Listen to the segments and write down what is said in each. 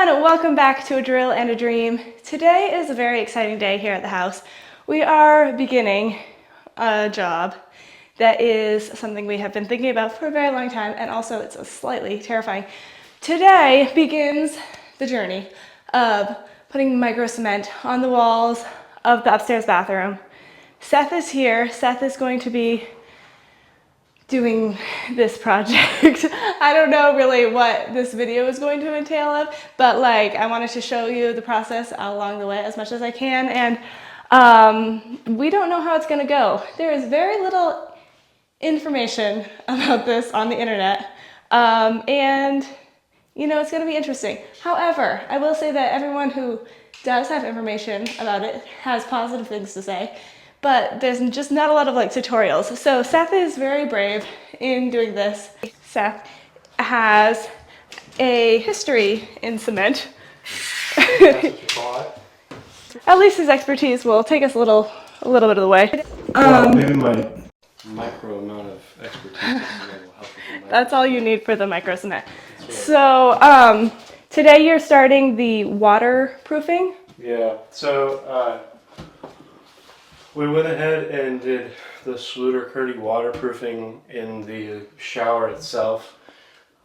everyone, welcome back to A Drill and a Dream. Today is a very exciting day here at the house. We are beginning a job that is something we have been thinking about for a very long time, and also it's slightly terrifying. Today begins the journey of putting micro cement on the walls of the upstairs bathroom. Seth is here. Seth is going to be doing this project. I don't know really what this video is going to entail of, but like I wanted to show you the process along the way as much as I can, and we don't know how it's going to go. There is very little information about this on the internet, and you know, it's going to be interesting. However, I will say that everyone who does have information about it has positive things to say, but there's just not a lot of like tutorials. So Seth is very brave in doing this. Seth has a history in cement. At least his expertise will take us a little bit of the way. Well, maybe my micro amount of expertise will help with the That's all you need for the micro cement. Right. So today you're starting the waterproofing. Yeah, so we went ahead and did the Schluter-Curdy waterproofing in the shower itself,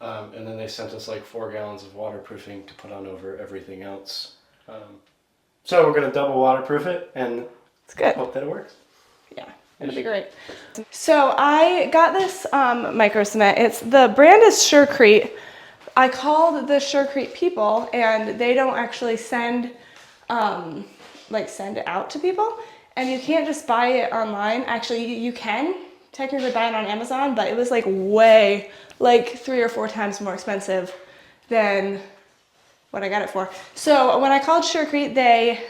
and then they sent us like 4 gallons of waterproofing to put on over everything else. So we're going to double waterproof it, and it's good. Hope that it works. Yeah, it'll be great. So I got this micro cement. It's the brand is Surecrete. I called the Surecrete people, and they don't actually send it out to people. And you can't just buy it online. Actually, you can technically buy it on Amazon, but it was like way, like 3 or 4 times more expensive than what I got it for. So when I called Surecrete, they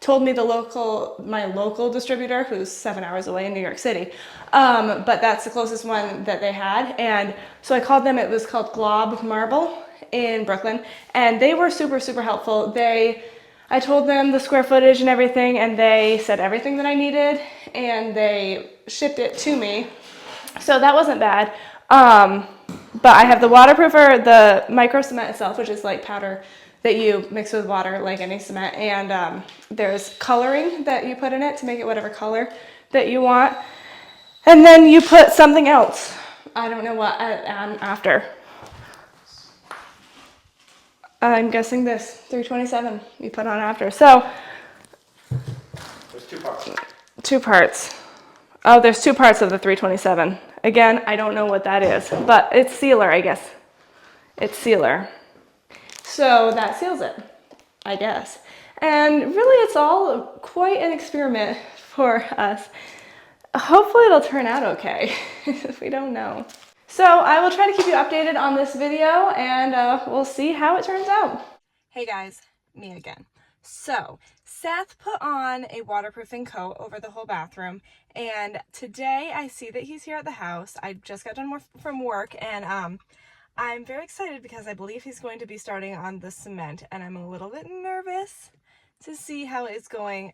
told me my local distributor, who's 7 hours away in New York City, but that's the closest one that they had. And so I called them. It was called Glob Marble in Brooklyn, and they were super, super helpful. I told them the square footage and everything, and they said everything that I needed, and they shipped it to me. So that wasn't bad. But I have the waterproofer, the micro cement itself, which is like powder that you mix with water like any cement, and there's coloring that you put in it to make it whatever color that you want. And then you put something else. I don't know what after. I'm guessing this 327 you put on after. So There's 2 parts. 2 parts. Oh, there's 2 parts of the 327. Again, I don't know what that is, but it's sealer, I guess. It's sealer. So that seals it, I guess. And really, it's all quite an experiment for us. Hopefully it'll turn out okay. We don't know. So I will try to keep you updated on this video, and we'll see how it turns out. Hey guys, me again. So Seth put on a waterproofing coat over the whole bathroom, and today I see that he's here at the house. I just got done from work, and I'm very excited because I believe he's going to be starting on the cement, and I'm a little bit nervous to see how it's going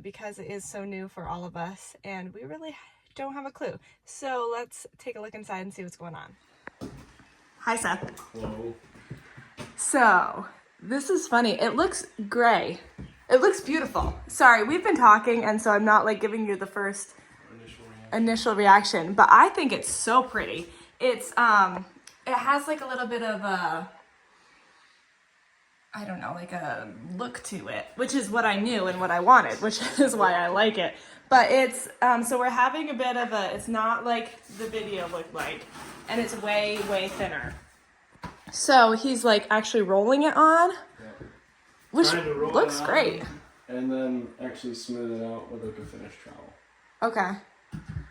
because it is so new for all of us, and we really don't have a clue. So let's take a look inside and see what's going on. Hi, Seth. Hello. So this is funny. It looks gray. It looks beautiful. Sorry, we've been talking, and so I'm not like giving you the first initial reaction, but I think it's so pretty. It's it has like a little bit of a, I don't know, like a look to it, which is what I knew and what I wanted, which is why I like it. But it's, so we're having a bit of a, it's not like the video looked like, and it's way, way thinner. So he's like actually rolling it on, which looks great. And then actually smooth it out with like a finished trowel. Okay.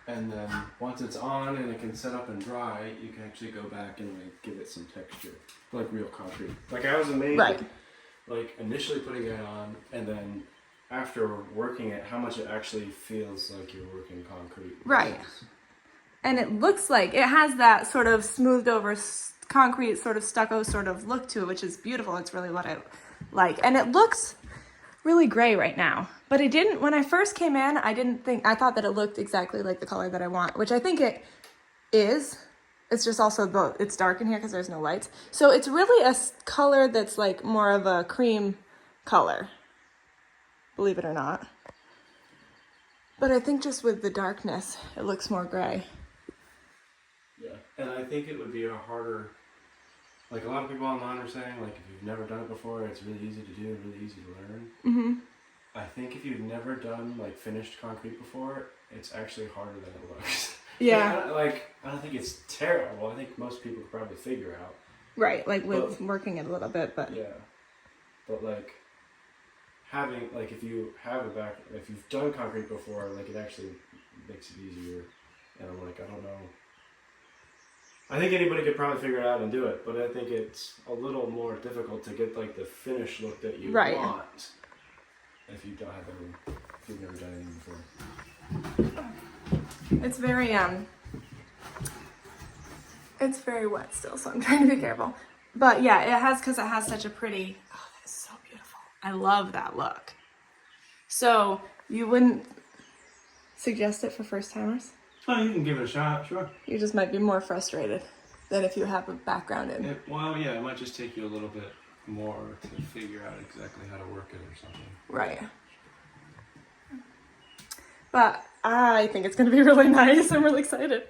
And then once it's on and it can set up and dry, you can actually go back and like give it some texture, like real concrete. Like I was amazed, right. Like initially putting it on, and then after working it, how much it actually feels like you're working concrete. Right. And it looks like it has that sort of smoothed over concrete, sort of stucco sort of look to it, which is beautiful. It's really what I like. And it looks really gray right now, but it didn't, when I first came in, I thought that it looked exactly like the color that I want, which I think it is. It's just also it's dark in here because there's no lights. So it's really a color that's like more of a cream color, believe it or not. But I think just with the darkness, it looks more gray. Yeah, and I think it would be a harder, like a lot of people online are saying, like if you've never done it before, it's really easy to do and really easy to learn. Mm-hmm. I think if you've never done like finished concrete before, it's actually harder than it looks. Yeah. I don't think it's terrible. I think most people could probably figure out. Right, like with working it a little bit, but. Yeah. But like having, like if you've done concrete before, like it actually makes it easier. And I'm like, I don't know. I think anybody could probably figure it out and do it, but I think it's a little more difficult to get like the finished look that you want if you've never done anything before. It's very wet still, so I'm trying to be careful. But yeah, because it has such a pretty, oh, that is so beautiful. I love that look. So you wouldn't suggest it for first timers? Oh, you can give it a shot, sure. You just might be more frustrated than if you have a background in. It might just take you a little bit more to figure out exactly how to work it or something. Right. But I think it's going to be really nice. I'm really excited.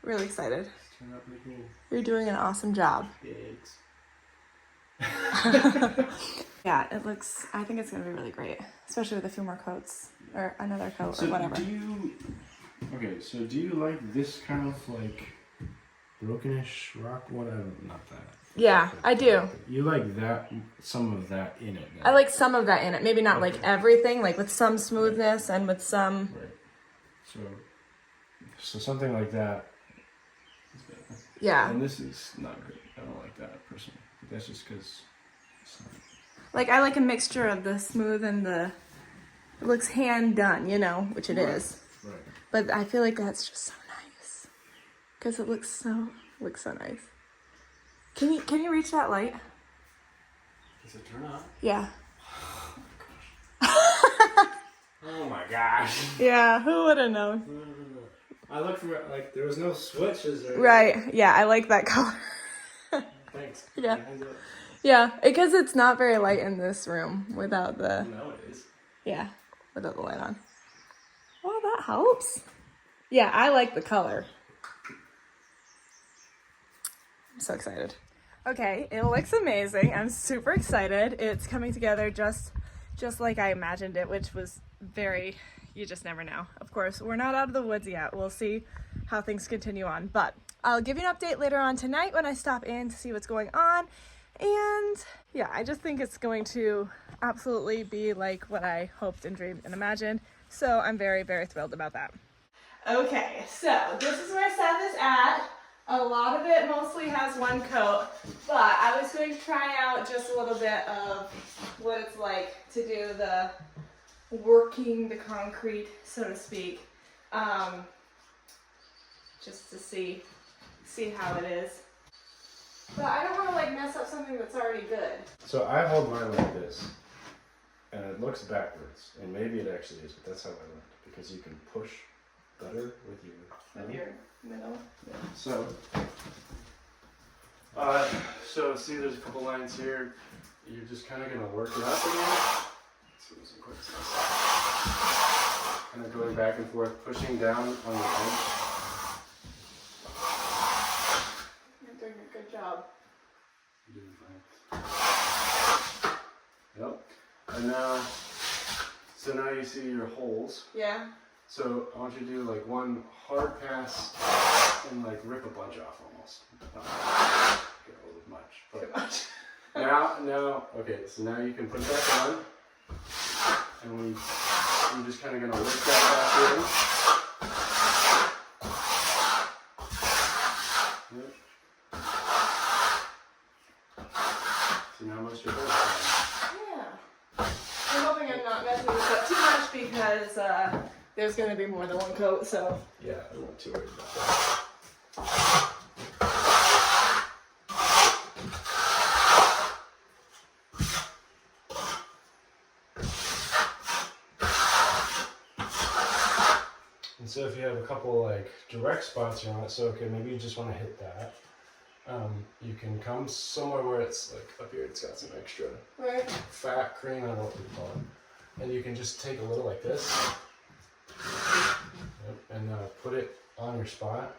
Really excited. It's turned out pretty cool. You're doing an awesome job. Thanks. Yeah, I think it's going to be really great, especially with a few more coats or another coat or whatever. Do you like this kind of like brokenish rock? Whatever, not that. Yeah, I do. You like that, some of that in it. Then. I like some of that in it. Maybe not like everything, like with some smoothness and with some... Right. So something like that is better. Yeah. And this is not good. I don't like that personally. But that's just because it's not... Like, I like a mixture of the smooth and the... It looks hand done, which it is. Right. But I feel like that's just so nice. Because it looks so nice. Can you reach that light? Does it turn on? Yeah. Oh my gosh. Yeah, who would have known? I looked for, like, there was no switches or... Right, yeah, I like that color. Thanks. Yeah. Yeah, because it's not very light in this room without the... No, it is. Yeah, without the light on. Well, that helps. Yeah, I like the color. I'm so excited. Okay, it looks amazing. I'm super excited. It's coming together just like I imagined it, which was you just never know. Of course, we're not out of the woods yet. We'll see how things continue on. But I'll give you an update later on tonight when I stop in to see what's going on. And yeah, I just think it's going to absolutely be like what I hoped and dreamed and imagined. So I'm very, very thrilled about that. Okay, so this is where Seth is at. A lot of it mostly has one coat, but I was going to try out just a little bit of what it's like to do the working the concrete, so to speak, just to see how it is. But I don't want to like mess up something that's already good. So I hold mine like this, and it looks backwards, and maybe it actually is, but that's how I learned, because you can push better with your Middle. Yeah. So see, there's a couple lines here. You're just kind of gonna work it up again. So there's some quick stuff. Kind of going back and forth, pushing down on the edge. You're doing a good job. You're doing fine. Yep. And now you see your holes. Yeah. So I want you to do like one hard pass and like rip a bunch off almost. Get a little much. But Too much. now, okay, so now you can put that on. And I'm just kind of going to work that back in. Yep. So now most of your holes. Yeah. I'm hoping I'm not messing this up too much because there's going to be more than one coat, so. Yeah, I'm not too worried about that. And so if you have a couple like direct spots around it, so okay, maybe you just want to hit that. You can come somewhere where it's like up here, it's got some extra fat cream, I don't know what we call it. And you can just take a little like this, and put it on your spot.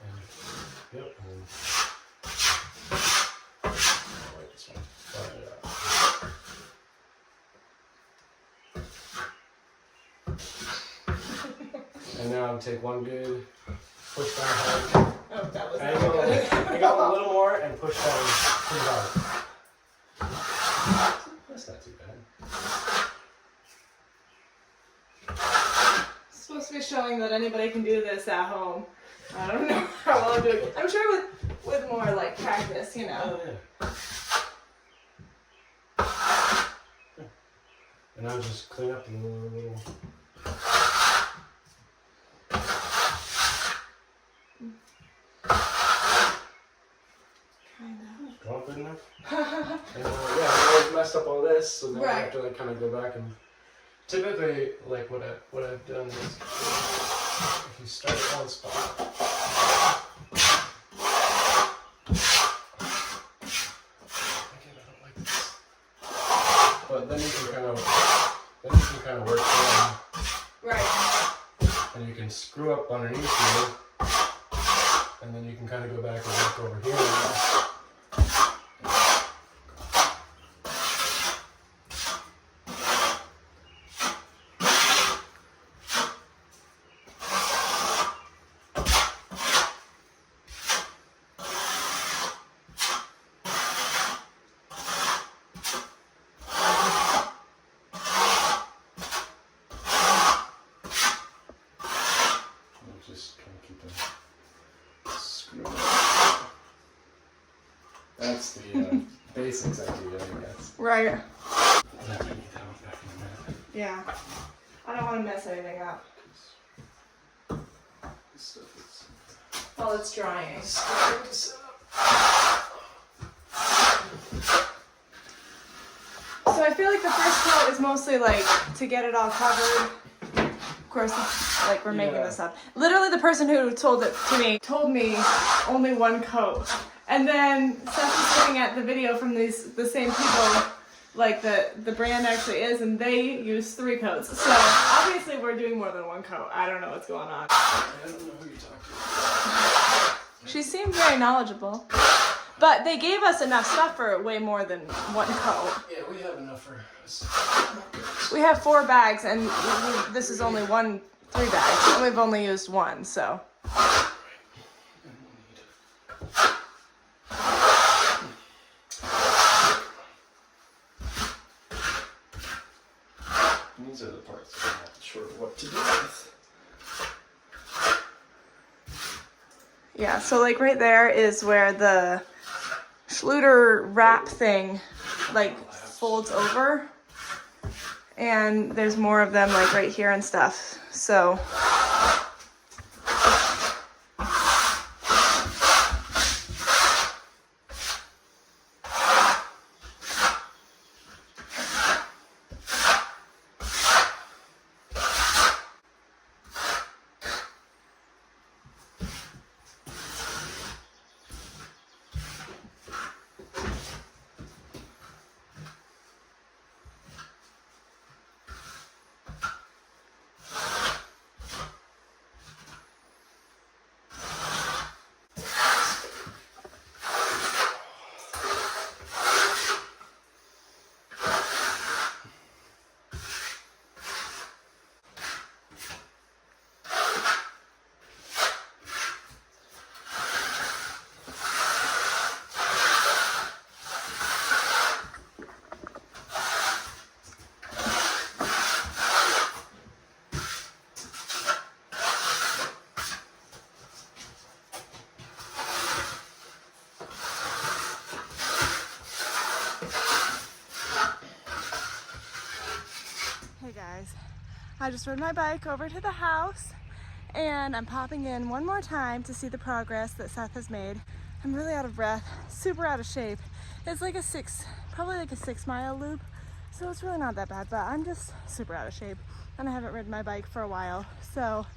And, yep, and I'll wipe this one. Fire it out. And now take one good push down hard. Oh, that was And I got a little more and push down pretty hard. That's not too bad. It's supposed to be showing that anybody can do this at home. I don't know how well I'm doing. I'm sure with more like practice, you know. Oh, yeah. And I'll just clean up a little. Draw good enough? And yeah, I always messed up all this, so now I have to like kind of go back and typically like what I've done is if you start at one spot, again I don't like this, but then you can kind of work down, and you can screw up underneath here, and then you can kind of go back and work over here. Just kind of keep them screwed up. That's the basics idea, I guess. Right. I need that one back in a minute. Yeah. I don't want to mess anything up. This stuff is While it's drying. scary to set up. So I feel like the first coat is mostly like to get it all covered. Of course, like we're making this up. Literally, the person who told it to me told me only one coat, and then Seth was looking at the video from the same people, like the brand actually is, and they use 3 coats. So obviously, we're doing more than one coat. I don't know what's going on. I don't know who you're talking to. She seemed very knowledgeable, but they gave us enough stuff for way more than one coat. Yeah, we have enough for us. We have 4 bags, and this is only 3 bags, and we've only used 1, so. These are the parts I'm not sure what to do with. Yeah, so like right there is where the Schluter wrap thing like folds over, and there's more of them like right here and stuff, so. I just rode my bike over to the house and I'm popping in one more time to see the progress that Seth has made. I'm really out of breath, super out of shape. It's like probably like a 6 mile loop. So it's really not that bad, but I'm just super out of shape and I haven't ridden my bike for a while, so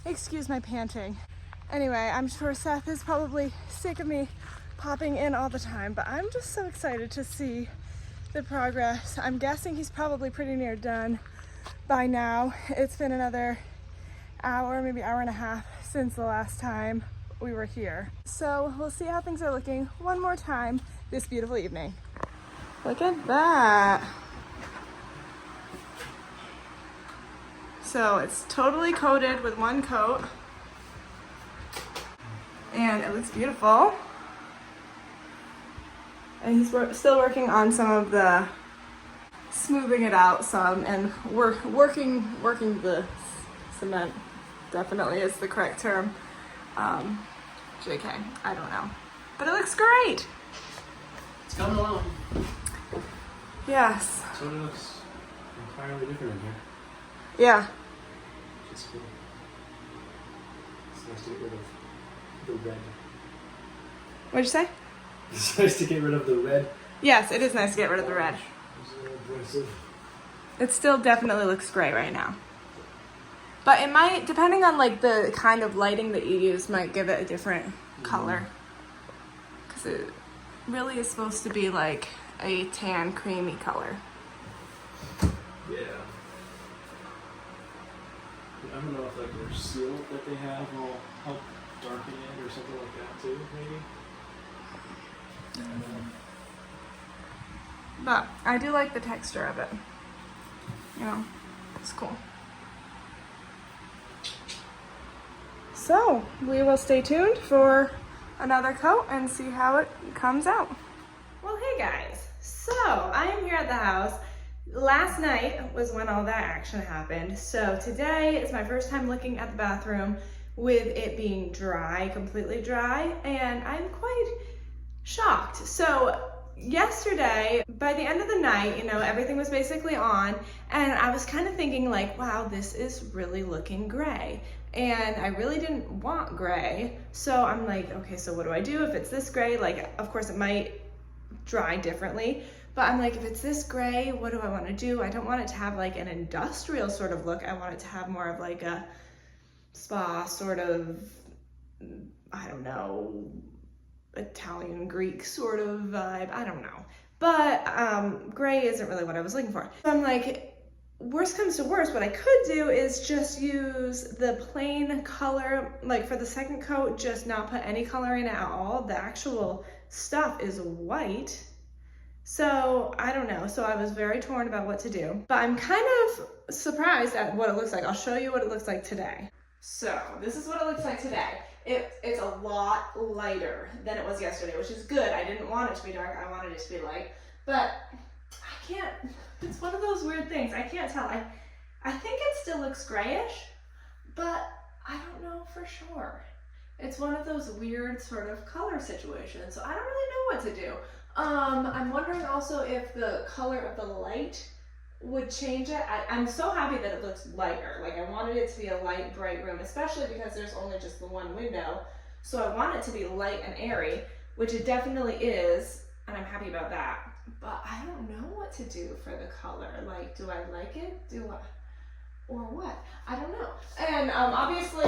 excuse my panting. Anyway, I'm sure Seth is probably sick of me popping in all the time, but I'm just so excited to see the progress. I'm guessing he's probably pretty near done by now. It's been another hour, maybe hour and a half since the last time we were here. So we'll see how things are looking one more time this beautiful evening. Look at that. So it's totally coated with one coat and it looks beautiful. And he's still working on some of the smoothing it out some and working the cement definitely is the correct term. JK, I don't know. But it looks great. It's coming along. Yes. So it looks entirely different in here. Yeah. It's cool. It's nice to get rid of the red. What'd you say? It's nice to get rid of the red. Yes, it is nice to get rid of the red. It still definitely looks gray right now. But it might, depending on like the kind of lighting that you use, might give it a different color. Because it really is supposed to be like a tan, creamy color. Yeah. I don't know if like their seal that they have will help darken it or something like that too, maybe. I don't know. But I do like the texture of it. You know, it's cool. So we will stay tuned for another coat and see how it comes out. Well, hey guys, so I am here at the house. Last night was when all that action happened. So today is my first time looking at the bathroom with it being dry, completely dry, and I'm quite shocked. So yesterday, by the end of the night, you know, everything was basically on, and I was kind of thinking like, wow, this is really looking gray. And I really didn't want gray. So I'm like, okay, so what do I do if it's this gray? Like, of course it might dry differently, but I'm like, if it's this gray, what do I want to do? I don't want it to have like an industrial sort of look. I want it to have more of like a spa sort of, I don't know, Italian Greek sort of vibe. I don't know. But gray isn't really what I was looking for. So I'm like, worst comes to worst, what I could do is just use the plain color, like for the second coat, just not put any color in it at all. The actual stuff is white. So I don't know. So I was very torn about what to do, but I'm kind of surprised at what it looks like. I'll show you what it looks like today. So this is what it looks like today. It's a lot lighter than it was yesterday, which is good. I didn't want it to be dark. I wanted it to be light, but I can't, it's one of those weird things. I can't tell. I think it still looks grayish, but I don't know for sure. It's one of those weird sort of color situations. So I don't really know what to do. I'm wondering also if the color of the light would change it. I'm so happy that it looks lighter. Like I wanted it to be a light, bright room, especially because there's only just the one window. So I want it to be light and airy, which it definitely is, and I'm happy about that. But I don't know what to do for the color. Like, do I like it? Or what? I don't know. And obviously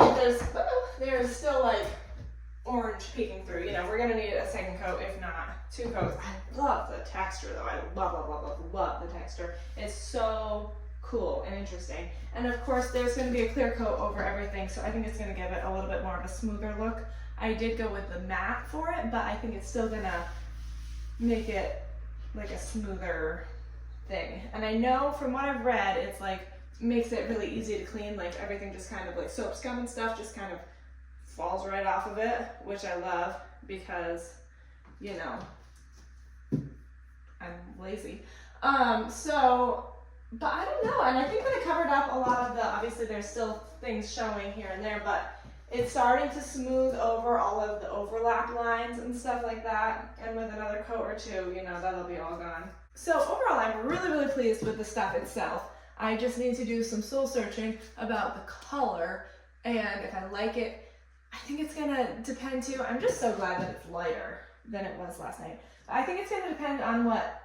there's still like orange peeking through. You know, we're gonna need a second coat, if not two coats. I love the texture though. I love the texture. It's so cool and interesting. And of course there's gonna be a clear coat over everything, so I think it's gonna give it a little bit more of a smoother look. I did go with the matte for it, but I think it's still gonna make it like a smoother thing. And I know from what I've read, it's like makes it really easy to clean. Like everything just kind of like soap scum and stuff just kind of falls right off of it, which I love because, you know, I'm lazy. But I don't know. And I think that I covered up a lot of the, obviously there's still things showing here and there, but it's starting to smooth over all of the overlap lines and stuff like that. And with another coat or two, you know, that'll be all gone. So overall, I'm really, really pleased with the stuff itself. I just need to do some soul searching about the color, and if I like it, I think it's gonna depend too. I'm just so glad that it's lighter than it was last night. I think it's gonna depend on what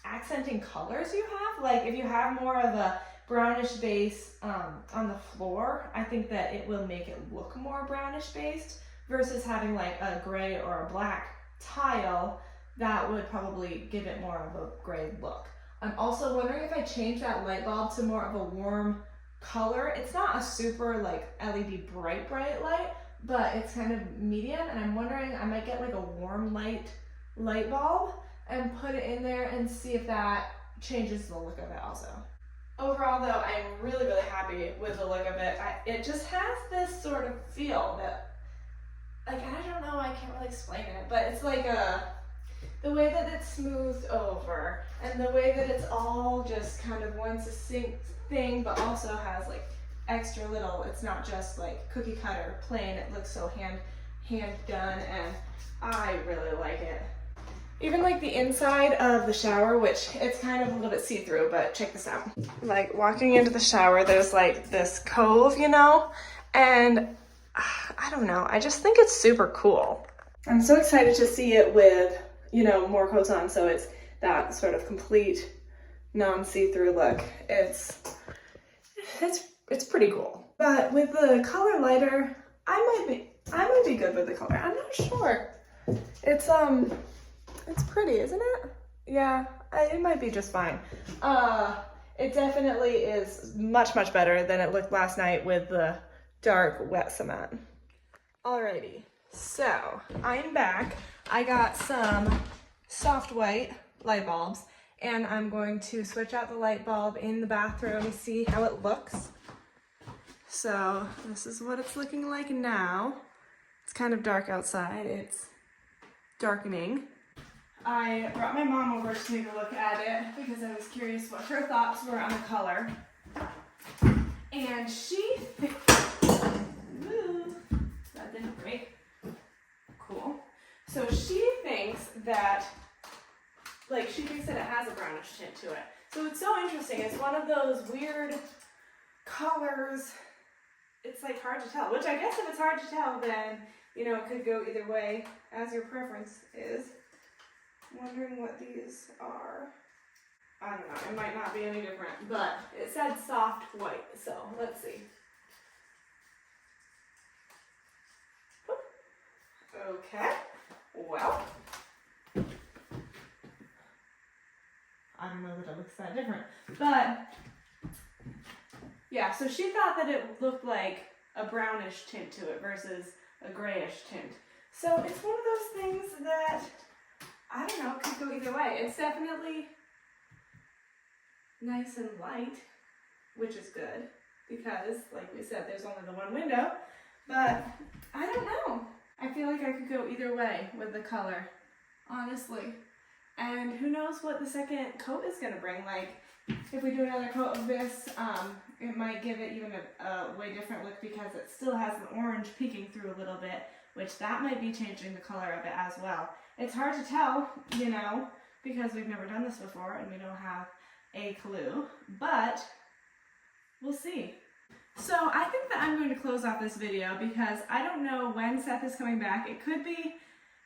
accenting colors you have. Like if you have more of a brownish base on the floor, I think that it will make it look more brownish based versus having like a gray or a black tile. That would probably give it more of a gray look. I'm also wondering if I change that light bulb to more of a warm color. It's not a super like LED bright light, but it's kind of medium, and I'm wondering I might get like a warm light bulb and put it in there and see if that changes the look of it also. Overall though, I'm really happy with the look of it. It just has this sort of feel that, like, I don't know, I can't really explain it, but it's like the way that it's smoothed over and the way that it's all just kind of one succinct thing, but also has like extra little, it's not just like cookie cutter plain, it looks so hand done, and I really like it. Even like the inside of the shower, which it's kind of a little bit see-through, but check this out. Like walking into the shower, there's like this cove, you know, and I don't know, I just think it's super cool. I'm so excited to see it with, you know, more coats on, so it's that sort of complete non-see-through look. It's pretty cool. But with the color lighter, I might be good with the color. I'm not sure. It's pretty, isn't it? Yeah, it might be just fine. It definitely is much better than it looked last night with the dark wet cement. Alrighty, so I'm back. I got some soft white light bulbs, and I'm going to switch out the light bulb in the bathroom and see how it looks. So this is what it's looking like now. It's kind of dark outside. It's darkening. I brought my mom over to take a look at it because I was curious what her thoughts were on the color. And ooh, that didn't break. Cool. So she thinks that, she thinks that it has a brownish tint to it. So it's so interesting. It's one of those weird colors. It's like hard to tell, which I guess if it's hard to tell, then, you know, it could go either way as your preference is. Wondering what these are. I don't know, it might not be any different, but it said soft white, so let's see. Okay, well, I don't know that it looks that different, but yeah, so she thought that it looked like a brownish tint to it versus a grayish tint. So it's one of those things that, I don't know, it could go either way. It's definitely nice and light, which is good because, like we said, there's only the one window, but I don't know. I feel like I could go either way with the color, honestly. And who knows what the second coat is going to bring. Like, if we do another coat of this, it might give it even a way different look because it still has the orange peeking through a little bit, which that might be changing the color of it as well. It's hard to tell, you know, because we've never done this before and we don't have a clue, but we'll see. So I think that I'm going to close off this video because I don't know when Seth is coming back. It could be,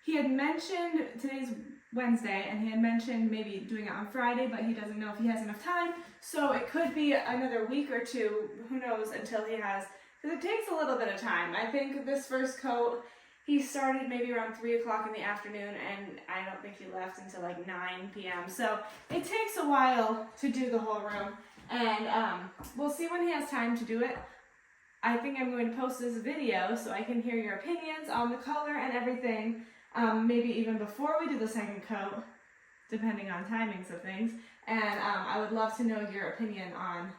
he had mentioned, today's Wednesday, and he had mentioned maybe doing it on Friday, but he doesn't know if he has enough time. So it could be another week or two, who knows, until he has, because it takes a little bit of time. I think this first coat, he started maybe around 3 o'clock in the afternoon, and I don't think he left until like 9 p.m. So it takes a while to do the whole room, and we'll see when he has time to do it. I think I'm going to post this video so I can hear your opinions on the color and everything, maybe even before we do the second coat, depending on timings of things. And I would love to know your opinion on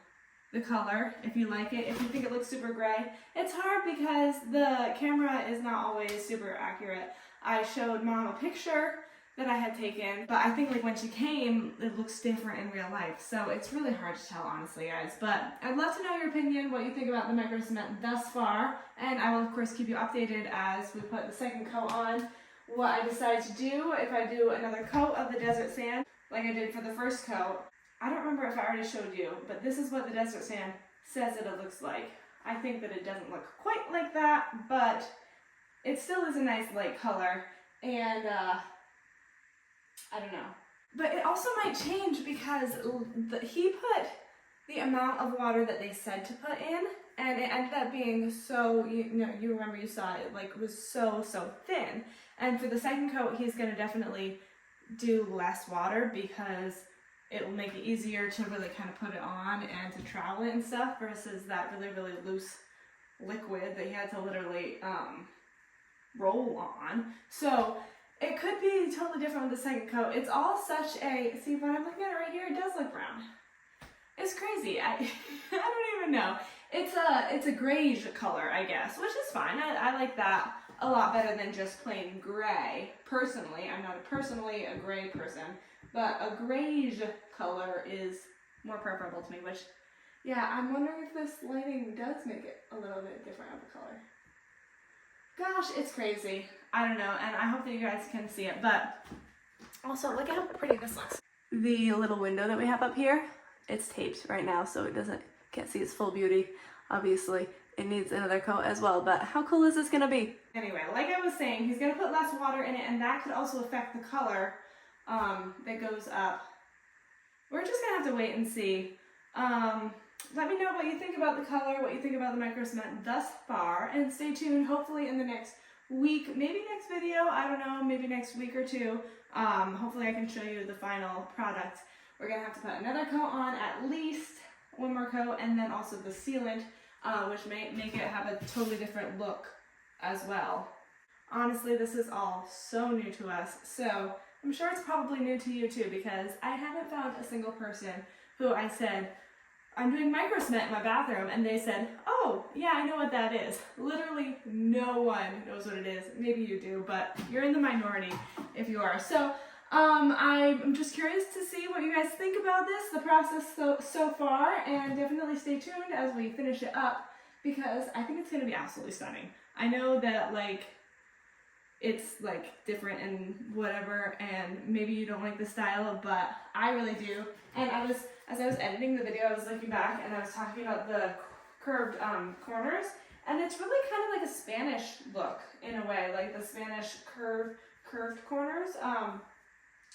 the color, if you like it, if you think it looks super gray. It's hard because the camera is not always super accurate. I showed Mom a picture that I had taken, but I think like when she came, it looks different in real life. So it's really hard to tell, honestly, guys. But I'd love to know your opinion, what you think about the micro cement thus far, and I will of course keep you updated as we put the second coat on, what I decide to do, if I do another coat of the desert sand, like I did for the first coat. I don't remember if I already showed you, but this is what the desert sand says that it looks like. I think that it doesn't look quite like that, but it still is a nice light color, and I don't know. But it also might change because he put the amount of water that they said to put in, and it ended up being so, you remember you saw it, like, was so thin. And for the second coat, he's going to definitely do less water because it will make it easier to really kind of put it on and to trowel it and stuff versus that really loose liquid that he had to literally roll on. So it could be totally different with the second coat. It's all such a, see when I'm looking at it right here, it does look brown. It's crazy. I don't even know. It's a grayish color, I guess, which is fine. I like that a lot better than just plain gray. Personally, I'm not personally a gray person, but a grayish color is more preferable to me, which, yeah, I'm wondering if this lighting does make it a little bit different of a color. Gosh, it's crazy. I don't know, and I hope that you guys can see it, but also look at how pretty this looks. The little window that we have up here, it's taped right now, so it can't see its full beauty. Obviously, it needs another coat as well, but how cool is this gonna be? Anyway, like I was saying, he's gonna put less water in it, and that could also affect the color that goes up. We're just gonna have to wait and see. Let me know what you think about the color, what you think about the micro cement thus far, and stay tuned. Hopefully in the next week, maybe next video, I don't know, maybe next week or two, hopefully I can show you the final product. We're gonna have to put another coat on, at least one more coat, and then also the sealant, which may make it have a totally different look as well. Honestly, this is all so new to us, so I'm sure it's probably new to you too, because I haven't found a single person who I said, I'm doing micro cement in my bathroom, and they said, oh, yeah, I know what that is. Literally no one knows what it is. Maybe you do, but you're in the minority if you are. So I'm just curious to see what you guys think about this, the process so far, and definitely stay tuned as we finish it up, because I think it's going to be absolutely stunning. I know that, like, it's like different and whatever, and maybe you don't like the style, but I really do. And as I was editing the video, I was looking back and I was talking about the curved corners, and it's really kind of like a Spanish look in a way, like the Spanish curved corners,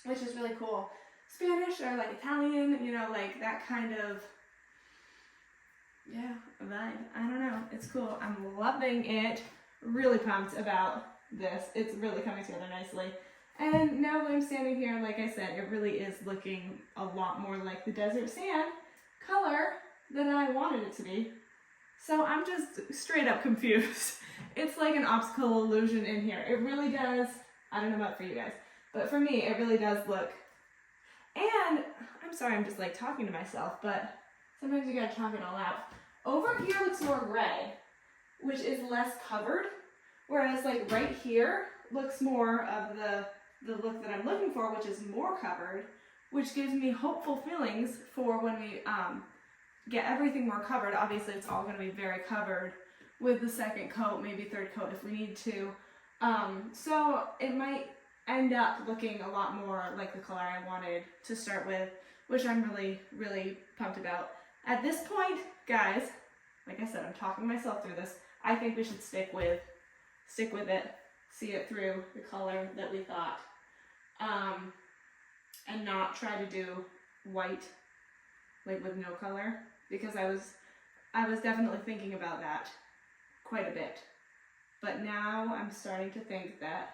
which is really cool. Spanish or like Italian, you know, like that kind of, yeah, vibe. I don't know, it's cool. I'm loving it. Really pumped about this. It's really coming together nicely. And now that I'm standing here, like I said, it really is looking a lot more like the desert sand color than I wanted it to be. So I'm just straight up confused. It's like an optical illusion in here. It really does. I don't know about for you guys, but for me, it really does look. And I'm sorry, I'm just like talking to myself, but sometimes you gotta talk it all out. Over here looks more gray, which is less covered. Whereas like right here looks more of the look that I'm looking for, which is more covered, which gives me hopeful feelings for when we get everything more covered. Obviously it's all going to be very covered with the second coat, maybe third coat if we need to. So it might end up looking a lot more like the color I wanted to start with, which I'm really pumped about. At this point, guys, like I said, I'm talking myself through this. I think we should stick with it, see it through the color that we thought, and not try to do white, like with no color, because I was definitely thinking about that quite a bit. But now I'm starting to think that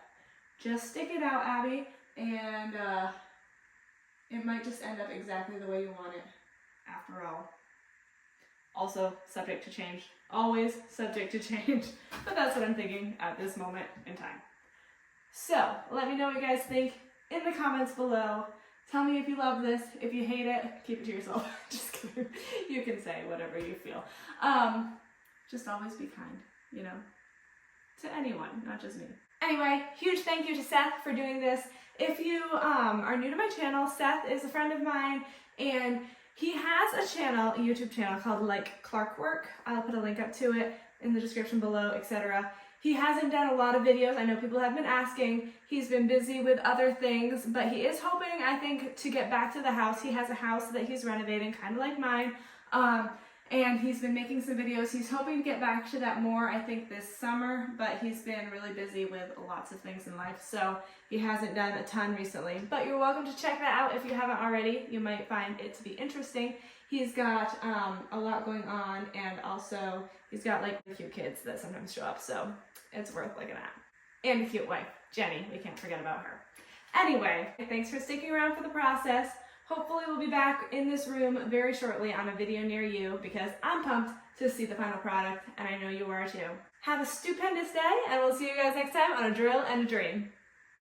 just stick it out, Abby, and it might just end up exactly the way you want it after all. Also subject to change, always subject to change, but that's what I'm thinking at this moment in time. So let me know what you guys think in the comments below. Tell me if you love this, if you hate it, keep it to yourself. Just kidding. You can say whatever you feel. Just always be kind, you know, to anyone, not just me. Anyway, huge thank you to Seth for doing this. If you are new to my channel, Seth is a friend of mine, and he has a channel, a YouTube channel called Like Clarkwork. I'll put a link up to it in the description below, etc. He hasn't done a lot of videos. I know people have been asking. He's been busy with other things, but he is hoping, I think, to get back to the house. He has a house that he's renovating, kind of like mine. And he's been making some videos. He's hoping to get back to that more, I think, this summer, but he's been really busy with lots of things in life, so he hasn't done a ton recently. But you're welcome to check that out if you haven't already. You might find it to be interesting. He's got a lot going on, and also he's got like a few kids that sometimes show up, so it's worth looking at. And a cute wife, Jenny. We can't forget about her. Anyway, thanks for sticking around for the process. Hopefully we'll be back in this room very shortly on a video near you because I'm pumped to see the final product, and I know you are too. Have a stupendous day, and we'll see you guys next time on A Drill and a Dream.